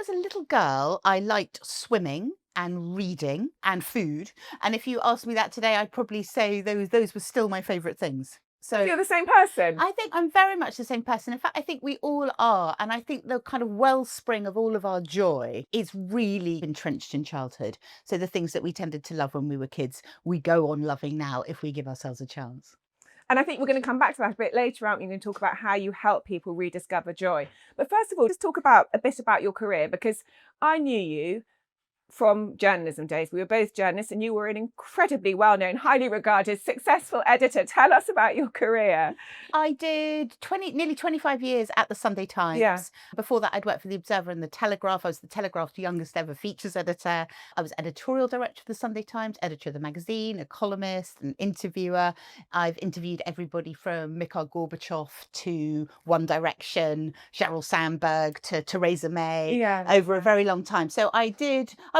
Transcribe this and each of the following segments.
As a little girl, I liked swimming and reading and food. And if you asked me that today, I'd probably say those were still my favourite things. So So you're the same person. I think I'm very much the same person. In fact, I think we all are. And I think the kind of wellspring of all of our joy is really entrenched in childhood. So the things that we tended to love when we were kids, we go on loving now if we give ourselves a chance. And I think we're going to come back to that a bit later, aren't we? We're going to talk about how you help people rediscover joy. But first of all, just talk about a bit about your career, because I knew you from journalism days. We were both journalists and you were an incredibly well-known, highly regarded, successful editor. Tell us about your career. I did nearly 25 years at the Sunday Times. Yeah. Before that, I'd worked for the Observer and the Telegraph. I was the Telegraph's youngest ever features editor. I was editorial director of the Sunday Times, editor of the magazine, a columnist, an interviewer. I've interviewed everybody from Mikhail Gorbachev to One Direction, Sheryl Sandberg to Theresa May over a very long time. So I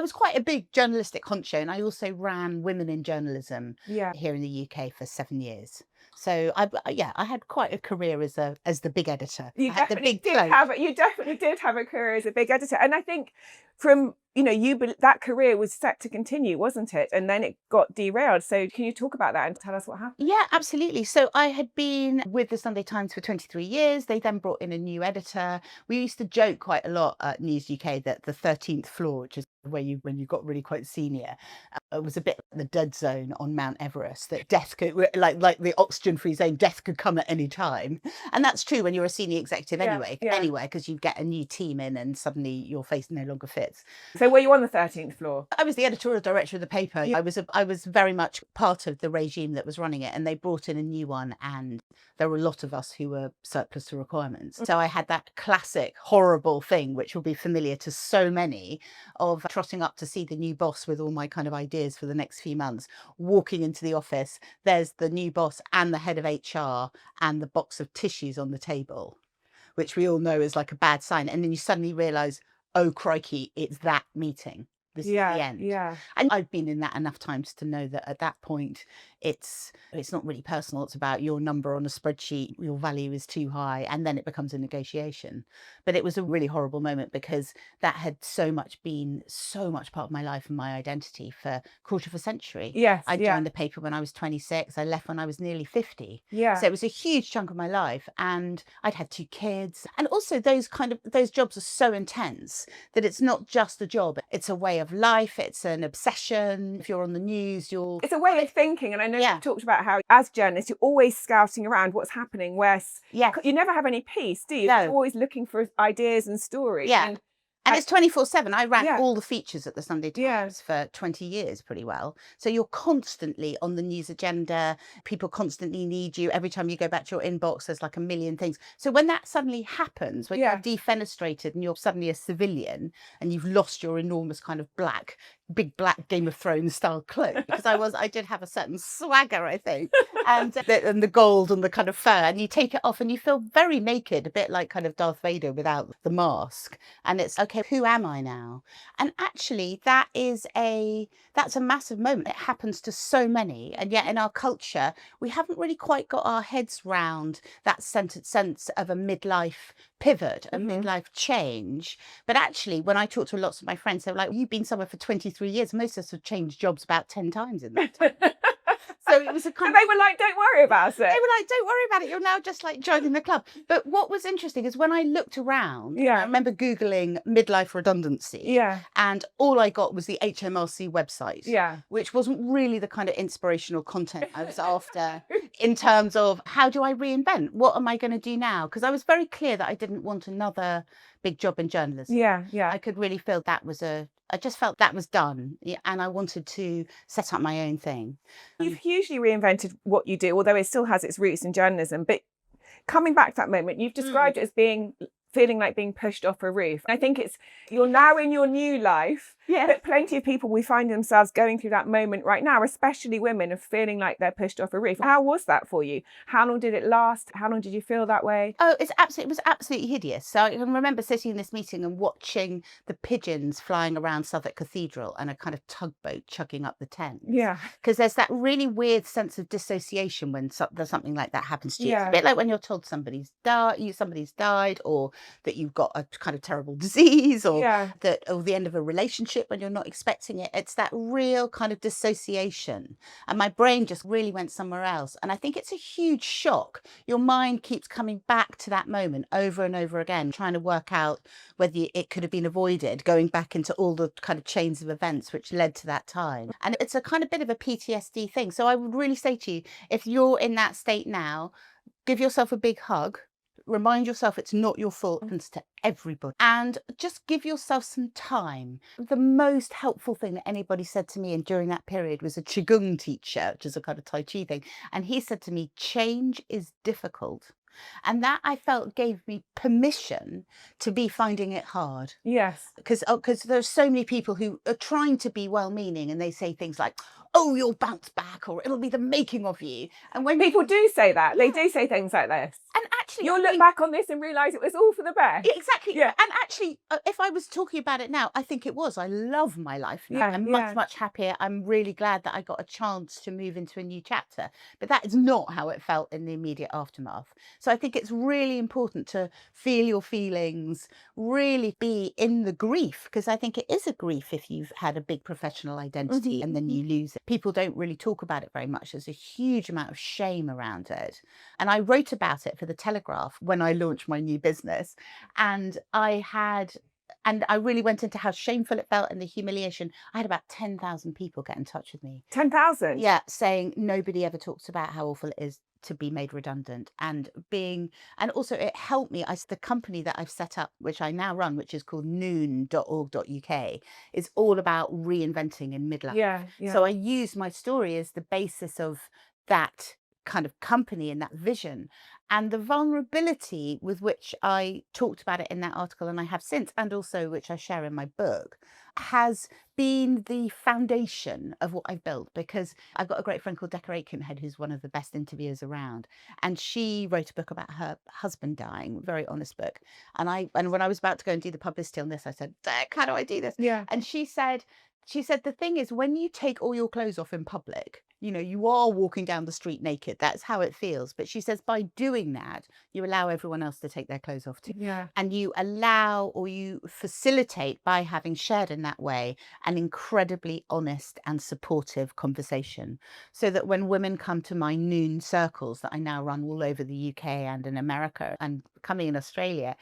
was quite a big journalistic honcho, and I also ran Women in Journalism here in the UK for 7 years. So I had quite a career as the big editor. You definitely did have a career as a big editor, and I think from that career was set to continue, wasn't it? And then it got derailed. So can you talk about that and tell us what happened? Yeah, absolutely. So I had been with the Sunday Times for 23 years. They then brought in a new editor. We used to joke quite a lot at News UK that the 13th floor, which is when you got really quite senior, it was a bit like the dead zone on Mount Everest, that death could, like the oxygen-free zone, death could come at any time. And that's true when you're a senior executive anyway, because you get a new team in and suddenly your face no longer fits. So were you on the 13th floor? I was the editorial director of the paper. I was very much part of the regime that was running it, and they brought in a new one, and there were a lot of us who were surplus to requirements. So I had that classic horrible thing, which will be familiar to so many, of trotting up to see the new boss with all my kind of ideas for the next few months, walking into the office, there's the new boss and the head of HR and the box of tissues on the table, which we all know is like a bad sign. And then you suddenly realise, oh crikey, it's that meeting. This is the end. Yeah. And I've been in that enough times to know that at that point, it's not really personal. It's about your number on a spreadsheet. Your value is too high. And then it becomes a negotiation. But it was a really horrible moment, because that had been so much part of my life and my identity for a quarter of a century. Yes. I joined the paper when I was 26. I left when I was nearly 50. Yeah. So it was a huge chunk of my life. And I'd had 2 kids. And also those jobs are so intense that it's not just a job. It's a way of life. It's an obsession. If you're on the news, it's a way of thinking. And I know you talked about how, as journalists, you're always scouting around what's happening. You never have any peace, do you? No. You're always looking for ideas and stories. Yeah. And it's 24/7. I ran all the features at the Sunday Times for 20 years pretty well. So you're constantly on the news agenda. People constantly need you. Every time you go back to your inbox, there's like a million things. So when that suddenly happens, when you're defenestrated and you're suddenly a civilian and you've lost your enormous kind of big black Game of Thrones style cloak, because I did have a certain swagger, I think, and the gold and the kind of fur, and you take it off and you feel very naked, a bit like kind of Darth Vader without the mask. And it's okay, who am I now? And actually that's a massive moment. It happens to so many, and yet in our culture we haven't really quite got our heads round that sense of a midlife pivot, a midlife change. But actually, when I talk to lots of my friends, they're like, you've been somewhere for 23 years. Most of us have changed jobs about 10 times in that time. So it was a kind of... they were like, don't worry about it. They were like, don't worry about it. You're now just like joining the club. But what was interesting is when I looked around, I remember Googling midlife redundancy. And all I got was the HMRC website, which wasn't really the kind of inspirational content I was after in terms of how do I reinvent? What am I going to do now? Because I was very clear that I didn't want another big job in journalism. I could really feel I just felt that was done, and I wanted to set up my own thing. You've hugely reinvented what you do, although it still has its roots in journalism. But coming back to that moment, you've described it as feeling like being pushed off a roof. I think you're now in your new life, but plenty of people, we find themselves going through that moment right now, especially women, of feeling like they're pushed off a roof. How was that for you? How long did it last? How long did you feel that way? Oh, it was absolutely hideous. So I can remember sitting in this meeting and watching the pigeons flying around Southwark Cathedral and a kind of tugboat chugging up the Thames. Because there's that really weird sense of dissociation when there's something like that happens to you. It's a bit like when you're told somebody's died, or that you've got a kind of terrible disease, or Yeah. or the end of a relationship when you're not expecting it. It's that real kind of dissociation. And my brain just really went somewhere else. And I think it's a huge shock. Your mind keeps coming back to that moment over and over again, trying to work out whether it could have been avoided, going back into all the kind of chains of events which led to that time. And it's a kind of bit of a PTSD thing. So I would really say to you, if you're in that state now, give yourself a big hug. Remind yourself it's not your fault. It happens to everybody. And just give yourself some time. The most helpful thing that anybody said to me during that period was a Qigong teacher, which is a kind of Tai Chi thing. And he said to me, change is difficult. And that I felt gave me permission to be finding it hard. Yes. Because there's so many people who are trying to be well-meaning and they say things like, oh, you'll bounce back, or it'll be the making of you. And when people do say that, they do say things like this. And actually, you'll look back on this and realise it was all for the best. Exactly. Yeah. And actually, if I was talking about it now, I think it was. I love my life now. I'm much happier. I'm really glad that I got a chance to move into a new chapter. But that is not how it felt in the immediate aftermath. So I think it's really important to feel your feelings, really be in the grief, because I think it is a grief if you've had a big professional identity and then you lose it. People don't really talk about it very much. There's a huge amount of shame around it. And I wrote about it for the Telegraph when I launched my new business. And I really went into how shameful it felt and the humiliation. I had about 10,000 people get in touch with me. 10,000? Yeah, saying nobody ever talks about how awful it is to be made redundant, and also it helped me. The company that I've set up, which I now run, which is called noon.org.uk, is all about reinventing in midlife. Yeah. So I use my story as the basis of that kind of company and that vision, and the vulnerability with which I talked about it in that article, and I have since, and also which I share in my book, has been the foundation of what I've built. Because I've got a great friend called Decca Aikenhead, who's one of the best interviewers around, and she wrote a book about her husband dying, a very honest book. And when I was about to go and do the publicity on this, I said, Dec, how do I do this? Yeah. And she said, the thing is, when you take all your clothes off in public, you are walking down the street naked. That's how it feels. But she says, by doing that, you allow everyone else to take their clothes off too. Yeah. And you allow, or you facilitate, by having shared in that way, an incredibly honest and supportive conversation. So that when women come to my noon circles that I now run all over the UK and in America and coming in Australia,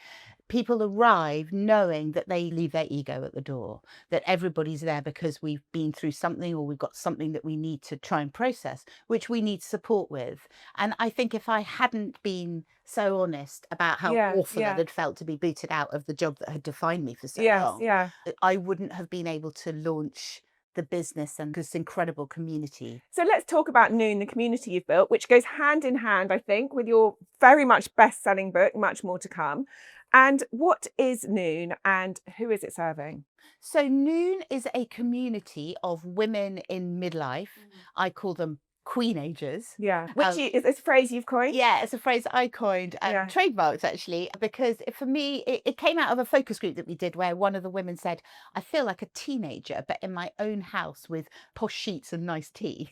people arrive knowing that they leave their ego at the door, that everybody's there because we've been through something, or we've got something that we need to try and process, which we need support with. And I think if I hadn't been so honest about how awful it had felt to be booted out of the job that had defined me for so long, I wouldn't have been able to launch the business and this incredible community. So let's talk about Noon, the community you've built, which goes hand in hand, I think, with your very much best-selling book, Much More to Come. And what is Noon and who is it serving? So Noon is a community of women in midlife. I call them Queenagers. Yeah. Which is this a phrase you've coined? Yeah, it's a phrase I coined, trademarked actually, because for me, it came out of a focus group that we did where one of the women said, I feel like a teenager, but in my own house with posh sheets and nice tea.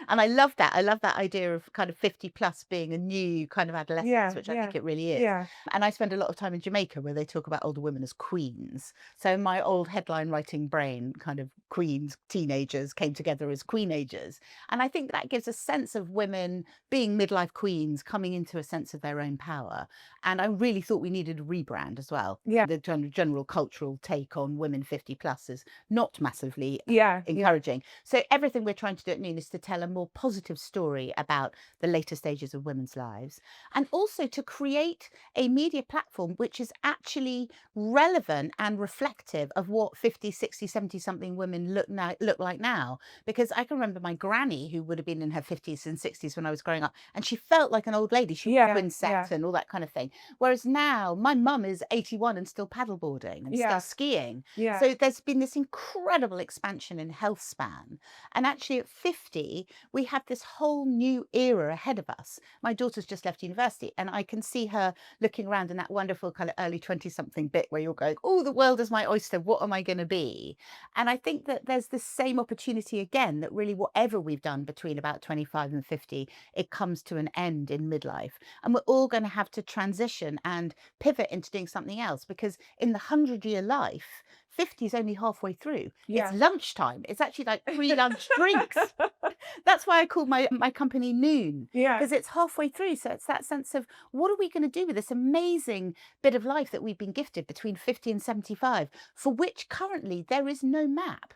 And I love that. I love that idea of kind of 50 plus being a new kind of adolescence, which I think it really is. Yeah. And I spend a lot of time in Jamaica where they talk about older women as queens. So my old headline writing brain, kind of queens, teenagers came together as Queenagers. And I think that gives a sense of women being midlife queens, coming into a sense of their own power. And I really thought we needed a rebrand as well. Yeah. The general cultural take on women 50 plus is not massively encouraging. So everything we're trying to do at Noon is to tell a more positive story about the later stages of women's lives, and also to create a media platform which is actually relevant and reflective of what 50, 60, 70 something women look like now. Because I can remember my granny, who would have been in her 50s and 60s when I was growing up, and she felt like an old lady. She was twin set and all that kind of thing. Whereas now my mum is 81 and still paddleboarding and still skiing. So there's been this incredible expansion in health span. And actually at 50, we have this whole new era ahead of us. My daughter's just left university and I can see her looking around in that wonderful kind of early 20-something bit where you're going, oh, the world is my oyster. What am I going to be? And I think that there's this same opportunity again, that really whatever we've done between about about 25 and 50, it comes to an end in midlife. And we're all going to have to transition and pivot into doing something else, because in the 100-year life, 50 is only halfway through. Yeah. It's lunchtime. It's actually like pre-lunch drinks. That's why I call my company Noon, because it's halfway through. So it's that sense of, what are we going to do with this amazing bit of life that we've been gifted between 50 and 75, for which currently there is no map.